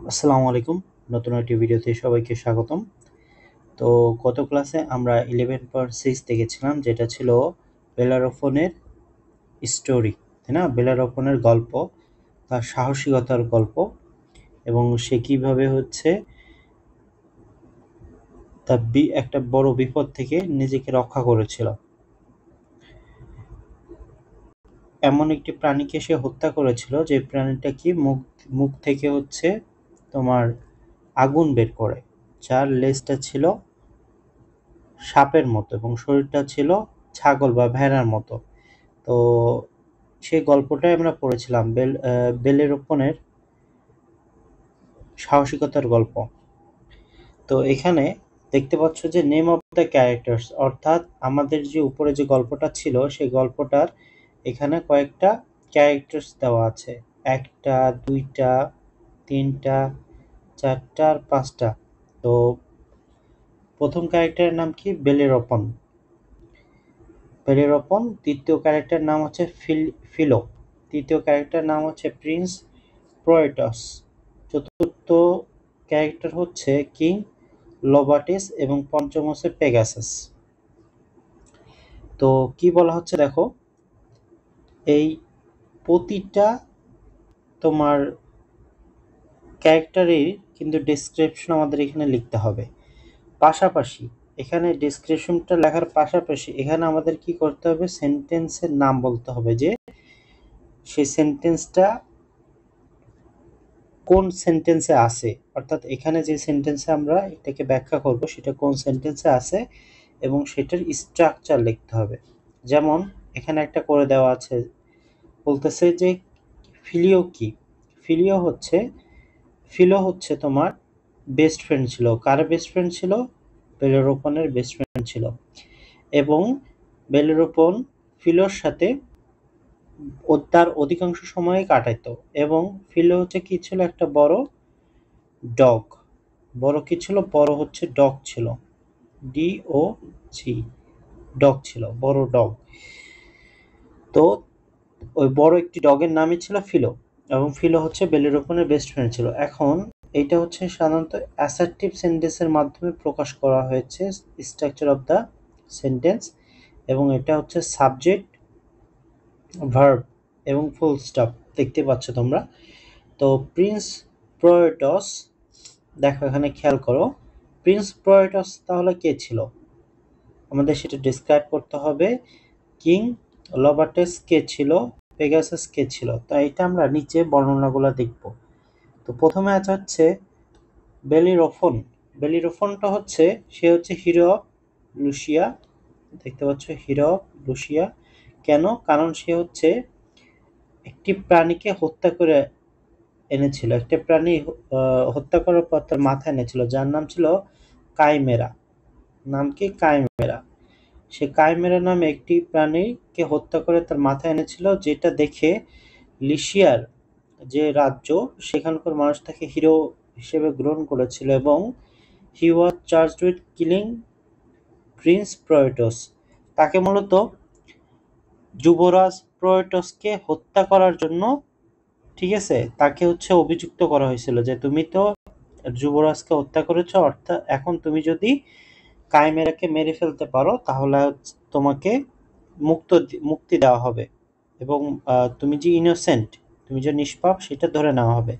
আসসালামু আলাইকুম। নতুন একটি ভিডিওতে সবাইকে স্বাগতম। তো গত ক্লাসে আমরা 11.6 দেখেছিলাম, যেটা ছিল বেলারোফনের স্টোরি, তাই না? বেলারোফনের গল্প, তার সাহসিকতার গল্প, এবং সে কিভাবে তার একটা বড় বিপদ থেকে নিজেকে রক্ষা করেছিল। এমন একটি প্রাণীকে সে হত্যা করেছিল যে প্রাণীটা কি মুখ মুখ থেকে তোমার আগুন বের করে, যার লেজটা ছিল সাপের মতো এবং শরীরটা ছিল ছাগল বা ভেড়ার মতো। তো সেই গল্পটাই আমরা পড়েছিলাম, বেলেরোপনের সাহসিকতার গল্প। তো এখানে দেখতে পাচ্ছ যে নেম অফ দ্য ক্যারেক্টার্স, অর্থাৎ আমাদের যে উপরে যে গল্পটা ছিল সেই গল্পটার এখানে কয়েকটা ক্যারেক্টার্স দেওয়া আছে। একটা, দুইটা, তিনটা, চারটা আর পাঁচটা। তো প্রথম ক্যারেক্টারের নাম কি? বেলেরোপন। বেলেরোপন। দ্বিতীয় ক্যারেক্টারের নাম হচ্ছে ফিলো। তৃতীয় ক্যারেক্টারের নাম হচ্ছে প্রিন্স প্রয়েটস। চতুর্থ ক্যারেক্টার হচ্ছে কিং লোবাটিস এবং পঞ্চম হচ্ছে পেগাসাস। তো কি বলা হচ্ছে দেখো, এই প্রতিটা তোমার ক্যারেক্টারের কিন্তু ডেসক্রিপশন আমাদের এখানে লিখতে হবে। পাশাপাশি এখানে ডেসক্রিপশনটা লেখার পাশাপাশি এখানে আমাদের কি করতে হবে? সেন্টেন্সের নাম বলতে হবে, যে সেই সেন্টেন্সটা কোন সেন্টেন্সে আছে, অর্থাৎ এখানে যে সেন্টেন্সে আমরা এটাকে ব্যাখ্যা করব সেটা কোন সেন্টেন্সে আছে এবং সেটার স্ট্রাকচার লিখতে হবে। যেমন এখানে একটা করে দেওয়া আছে, বলতেছে যে ফিলিও কি? ফিলিও হচ্ছে ফিলো হচ্ছে তোমার বেস্ট ফ্রেন্ড ছিল। কার বেস্ট ফ্রেন্ড ছিল? বেলেরোপনের বেস্ট ফ্রেন্ড ছিল। এবং বেলেরোপন ফিলোর সাথে তার অধিকাংশ সময় কাটাইতো। এবং ফিলো কি ছিল? একটা বড় ডগ। বড় কি ছিল? বড় ডগ ছিল। DOG, ডগ ছিল, বড় ডগ। তো ওই বড় একটি ডগের নামই ছিল ফিলো, এবং ফিলো বেলেরোপনের বেস্ট ফ্রেন্ড ছিল। এখন এইটা সাধারণত অ্যাসার্টিভ সেন্টেন্সের মাধ্যমে প্রকাশ করা হয়েছে, স্ট্রাকচার অফ দ্য সেন্টেন্স। এবং এটা সাবজেক্ট, ভার্ব এবং ফুল স্টপ দেখতে পাচ্ছ তোমরা। তো প্রিন্স প্রয়েটস, দেখো এখানে খেয়াল করো, প্রিন্স প্রয়েটস তাহলে কে ছিল? আমাদের সেটা ডিসক্রাইব করতে হবে। কিং লবার্টাস কে ছিল? পেগাসাস কে ছিল? তো এটা আমরা নিচে বর্ণনাগুলো দেখব। তো প্রথমে আছে বেলিরোফন। বেলিরোফনটা সে হিরো অফ লুসিয়া। দেখতে পাচ্ছ, হিরো অফ লুসিয়া। কেন? কারণ সে একটি প্রাণীকে হত্যা করে এনেছিল। একটা প্রাণী হত্যা করার পর তার মাথা এনেছিল, যার নাম ছিল কাইমেরা। নাম কি? কাইমেরা। সে কাইমেরা নামে একটি প্রাণীকে হত্যা করে তার মাথা এনেছিল, যেটা দেখে লিশিয়ার যে রাজ্য, সেখানকার মানুষ তাকে হিরো হিসেবে গ্রহণ করেছিল এবং হি ওয়াজ চার্জড উইথ কিলিং প্রিন্স প্রয়েটস। তাকে মূলত যুবরাজ প্রয়েটসকে হত্যা করার জন্য, ঠিক আছে, তাকে অভিযুক্ত করা হয়েছিল যে তুমি তো যুবরাজকে হত্যা করেছো, অর্থাৎ এখন তুমি যদি কাইমেরাকে মেরে ফেলতে পারো তাহলে তোমাকে মুক্তি দেওয়া হবে, এবং তুমি যে ইনোসেন্ট, তুমি যে নিষ্পাপ সেটা ধরে নেওয়া হবে।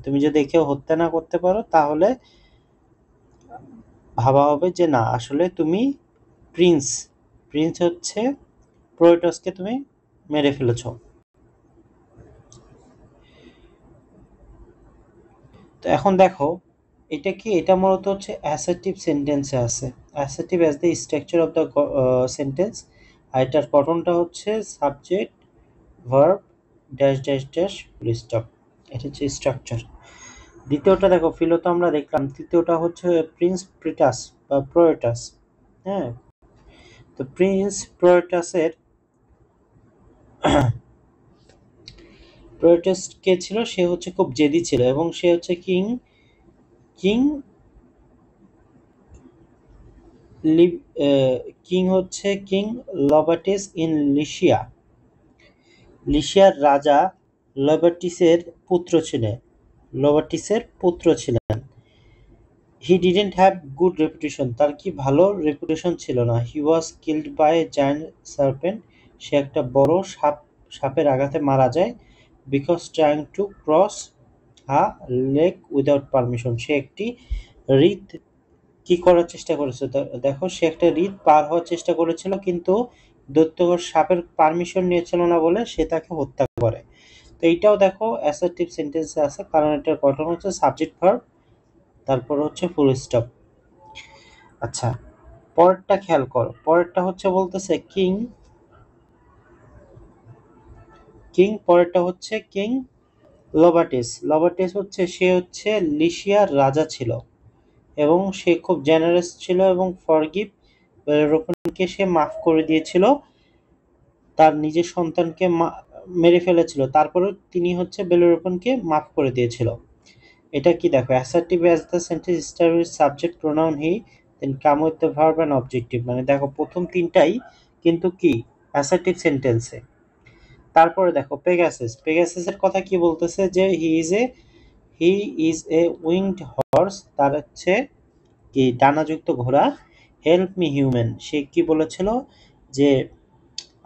তুমি যদি একে হত্যা না করতে পারো তাহলে ভাবা হবে যে না, আসলে তুমি প্রিন্স প্রিন্স প্রোটোসকে তুমি মেরে ফেলেছো। তো এখন দেখো, এটা কি? এটা মূলত অ্যাসার্টিভ সেন্টেন্সে আছে। Assertive as the structure of the sentence. আর এটার গঠনটা subject, verb, dash dash dash, full stop. এটা স্ট্রাকচার। দ্বিতীয়টা দেখো, ফিলো তো আমরা দেখলাম। তৃতীয়টা প্রিন্স প্রিটাস বা প্রোয়েটাস। হ্যাঁ, তো প্রিন্স প্রোয়েটাসের প্রোয়েটাস কে ছিল? সে খুব জেদি ছিল এবং সে king king live king king Iobates in Lycia. লিশিয়ার রাজা লবাটিসের পুত্র ছিলেন। লোবাটিসের পুত্র ছিলেন। He didn't have good reputation, তার কি ভালো রেপুটেশন ছিল না। He was killed by a giant serpent, সে একটা বড় সাপের আঘাতে মারা যায়। Because trying to cross a lake without permission, সে একটি হ্রদ কি করার চেষ্টা করেছে, দেখো সে একটা হ্রদ পার হওয়ার চেষ্টা করেছিল, কিন্তু দৈত্যকর সাপের পারমিশন নিয়েছিল না বলে সে তাকে হত্যা করে। তো এইটাও দেখো অ্যাসার্টিভ সেন্টেন্সে আছে, কারণ এটার গঠন হচ্ছে সাবজেক্ট ভার্ব, তারপর হচ্ছে ফুল স্টপ। আচ্ছা, পরেরটা খেয়াল করো, পরেরটা হচ্ছে বলতেছে কিং, পরেরটা হচ্ছে কিং লোবাটিস। লোবাটিস হচ্ছে সে হচ্ছে লিশিয়ার রাজা ছিল, এবং সে খুব জেনারেস ছিল এবং ফরগিভ বেলেরোপনকে সে মাফ করে দিয়েছিল, তার নিজের সন্তানকে মেরে ফেলেছিল, তারপরেও তিনি হচ্ছে বেলেরোপনকে মাফ করে দিয়েছিল। এটা কি দেখো, assertive as the sentence start with subject pronoun he, then come with the verb and objective, মানে দেখো প্রথম তিনটাই কিন্তু কি অ্যাসার্টিভ সেন্টেন্সে। তারপরে দেখো পেগাসাস, পেগাসাসের কথা কি বলতেছে যে he is a winked horse, তার হচ্ছে কি ডানাযুক্ত ঘোড়া। হেল্প মি হিউম্যান, সে কি বলেছিল যে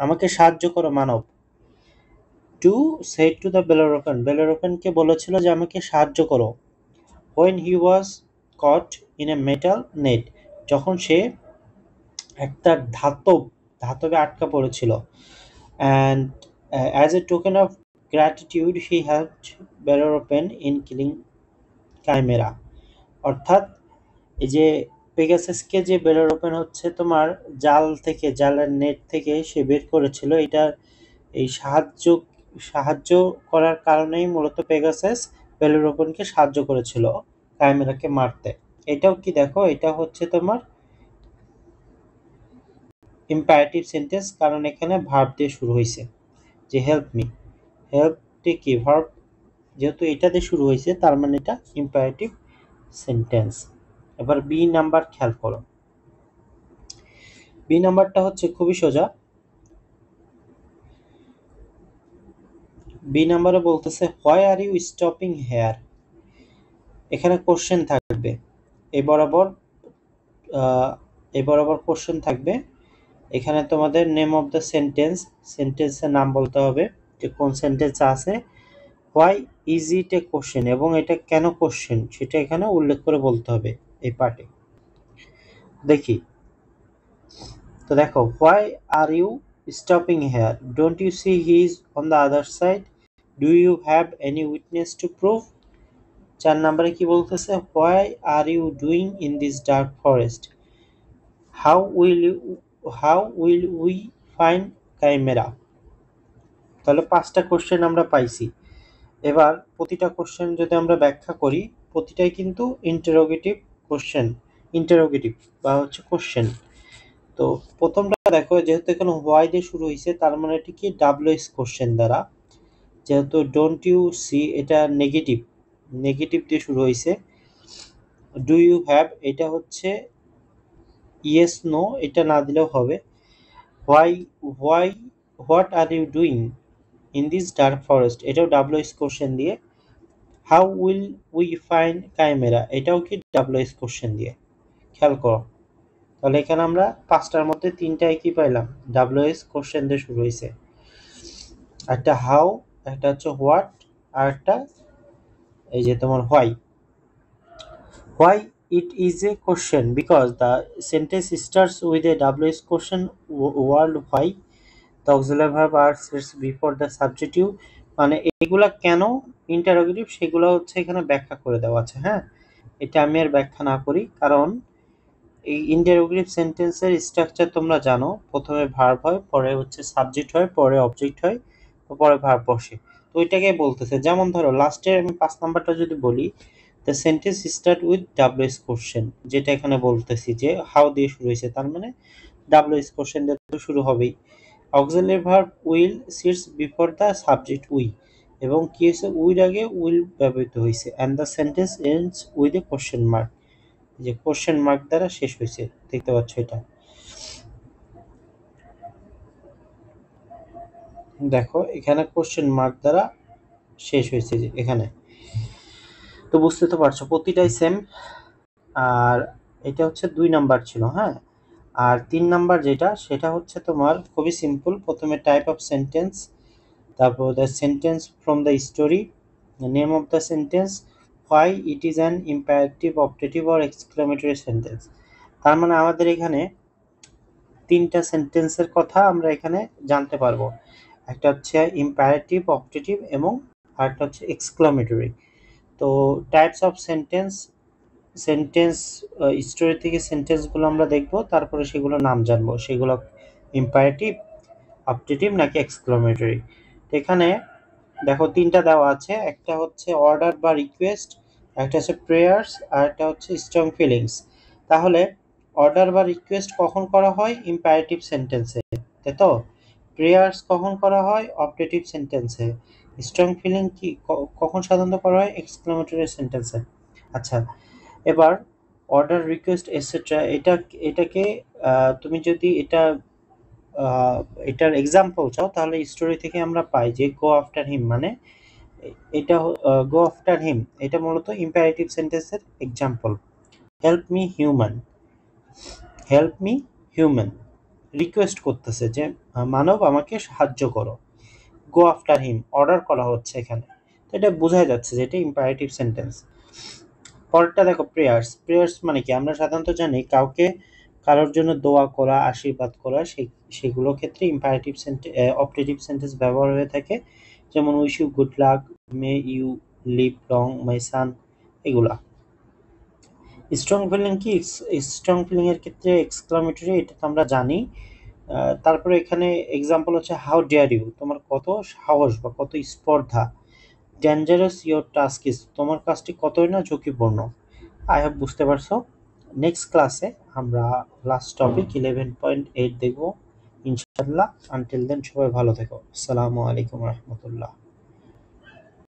আমাকে সাহায্য করো মানব। টু সেড টু দ্য বেলোরোফেন, বেলোরোফেনকে বলেছিল যে আমাকে সাহায্য করো। when he was caught in a metal net, যখন সে একটা ধাতবে আটকা পড়েছিল। and as a token of gratitude he helped Bellerophon in killing Chimera, অর্থাৎ এই যে পেগাসাসকে যে বেলেরোপেন হচ্ছে তোমার জালের নেট থেকে সে বের করেছিল, এটা এই সাহায্য করার কারণেই মূলত পেগাসাস বেলেরোপনকে সাহায্য করেছিল কাইমেরাকে মারতে। এটাও কি দেখো, এটা হচ্ছে তোমার ইম্পারেটিভ সেন্টেন্স, কারণ এখানে ভার্ব দিয়ে শুরু হয়েছে, যে হেল্প মি, হেল্পটি কি ভার্ব, যেহেতু এটা দিয়ে শুরু হয়েছে তার মানে এটা ইম্পারেটিভ সেন্টেন্স। এবার বি নাম্বার খেয়াল করো, বি নাম্বারটা হচ্ছে খুবই সোজা। বি নাম্বারে বলতেছে why are you stopping here, এখানে কোশ্চেন থাকবে, এই বরাবর কোশ্চেন থাকবে। এখানে তোমাদের নেম অফ দ্য সেন্টেন্সের নাম বলতে হবে, যে কোন সেন্টেন্স আছে। Why is it A question, এবং এটা কেন কোশ্চেন সেটা এখানে উল্লেখ করে বলতে হবে এই পার্টে। দেখি, তো দেখো why are you stopping here, don't you see he is on the other side, do you have any witness to prove. 4 নম্বরে কি বলতেছে, why are you doing in this dark forest, how will we find chimera. তাহলে 5টা question আমরা পাইছি। এবার প্রতিটা question যদি আমরা ব্যাখ্যা করি, প্রতিটাই কিন্তু ইন্টারোগেটিভ বা হচ্ছে কোশ্চেন। তো প্রথমটা দেখো, যেহেতু এখানে হোয়াই দিয়ে শুরু হয়েছে তার মানে এটি কি ডাব্লিউএস কোশ্চেন দ্বারা, যেহেতু ডোন্ট ইউ সি এটা নেগেটিভ দিয়ে শুরু হয়েছে। ডু ইউ হ্যাভ এটা হচ্ছে ইয়েস নো, এটা না দিলেও হবে। Why why what are you doing in this dark forest, এটাও ডাব্লিউএস কোশ্চেন দিয়ে। How will we find chimera, এটাও কি ডাব্লিউএস কোশ্চেন দিয়ে। খেয়াল করো, তাহলে এখানে আমরা 5টার মধ্যে 3টায় কি পাইলাম, ডাব্লিউএস কোশ্চেন দিয়ে শুরু হয়েছে। একটা হাউ, একটা হচ্ছে হোয়াট, আর একটা এই যে তোমার why. Why it is a question because the sentence starts with a WS question word why, the auxiliary verb are sits before the subjective, মানে এগুলা কেন ইন্টারোগেটিভ সেগুলো হচ্ছে এখানে ব্যাখ্যা করে দেওয়া আছে। হ্যাঁ, এটা আমি আর ব্যাখ্যা না করি, কারণ এই ইন্টারোগেটিভ সেন্টেন্সের স্ট্রাকচার তোমরা জানো, প্রথমে ভার্ব হয়, পরে হচ্ছে সাবজেক্ট হয়, পরে অবজেক্ট হয়, পরে ভার্ব বসে। তো ওইটাকে বলতেছে, যেমন ধরো লাস্টে আমি 5 নাম্বারটা যদি বলি, the sentence start with WH question, যেটা এখানে বলতেছি যে হাউ দিয়ে শুরু হয়েছে, তার মানে ডাব্লিউএস কোশ্চেন দিয়ে তো শুরু হবেই। Auxiliary verb will sits before the subject we, এবং কি হয়েছে, উইর আগে উইল ব্যবহৃত হয়েছে, and the sentence ends with a question mark, যে কোশ্চেন মার্ক দ্বারা শেষ হয়েছে, দেখতে পাচ্ছ এটা। দেখো এখানে কোশ্চেন মার্ক দ্বারা শেষ হয়েছে, যে এখানে। তো বুঝতে তো পারছো প্রতিটাই সেম। আর এটা হচ্ছে 2 নাম্বার ছিল, হ্যাঁ। আর 3 নাম্বার যেটা সেটা হচ্ছে তোমার খুবই সিম্পল। প্রথমে টাইপ অফ সেন্টেন্স, তারপর the sentence from the story, the name of the sentence, why it is an imperative, optative or exclamatory sentence। তার মানে আমাদের এখানে তিনটা সেন্টেন্সের কথা আমরা এখানে জানতে পারবো। একটা হচ্ছে ইম্পারেটিভ, অপটেটিভ এবং আরেকটা হচ্ছে এক্সক্লামেটরি। তো types of sentence, sentence story থেকে সেন্টেন্সগুলো আমরা দেখবো, তারপরে সেগুলো নাম জানবো, সেগুলো ইম্পারেটিভ, অপটেটিভ নাকি এক্সক্লামেটরি। তো এখানে দেখো তিনটা দেওয়া আছে, একটা হচ্ছে অর্ডার বা রিকোয়েস্ট, একটা হচ্ছে প্রেয়ার্স, আর একটা হচ্ছে স্ট্রং ফিলিংস। তাহলে অর্ডার বা রিকোয়েস্ট কখন করা হয়? ইম্পারেটিভ সেন্টেন্সে, তাই তো। প্রেয়ার্স কখন করা হয়? অপটেটিভ সেন্টেন্সে। স্ট্রং ফিলিং কি কখন সাধারণত করা হয়? এক্সক্লামেটরি সেন্টেন্সে। আচ্ছা, এবার অর্ডার, রিকোয়েস্ট এটসেট্রা, এটাকে তুমি যদি আহ, এটার এক্সাম্পল চাও তাহলে স্টোরি থেকে আমরা পাই যে গো আফটার হিম, মানে এটা গো আফটার হিম এটা মূলত ইম্পারেটিভ সেন্টেন্সের example. Help me human, help me human, request করতেছে যে মানব আমাকে সাহায্য করো। গো আফটার হিম অর্ডার করা হচ্ছে এখানে, তো এটা বোঝাই যাচ্ছে যে এটা ইম্পারেটিভ সেন্টেন্স। পরেরটা দেখো প্রেয়ার্স। প্রেয়ার্স মানে কি? আমরা সাধারণত জানি কাউকে, কারোর জন্য দোয়া করা, আশীর্বাদ করা, সেগুলো ক্ষেত্রে ইম্পারেটিভ সেন্টেন্স, অপটেটিভ সেন্টেন্স ব্যবহার হয়ে থাকে। যেমন wish you good luck, may you live long my son, এগুলা। স্ট্রং ফিলিং কি? স্ট্রং ফিলিং এর ক্ষেত্রে এক্সক্লামেটরি, এটা তো আমরা জানি। তারপরে এখানে এক্সাম্পল হচ্ছে হাউ ডেয়ার ইউ, তোমার কত সাহস বা কত স্পর্ধা। ডেঞ্জারাস ইয়োর টাস্ক ইজ, তোমার কাজটি কতই না ঝুঁকিপূর্ণ। আই হোপ বুঝতে পারছো। নেক্সট ক্লাসে আমরা লাস্ট টপিক 11.8 দেখব ইনশাআল্লাহ। আনটিল দেন সবাই ভালো থেকো। আসসালামু আলাইকুম রহমতুল্লাহ।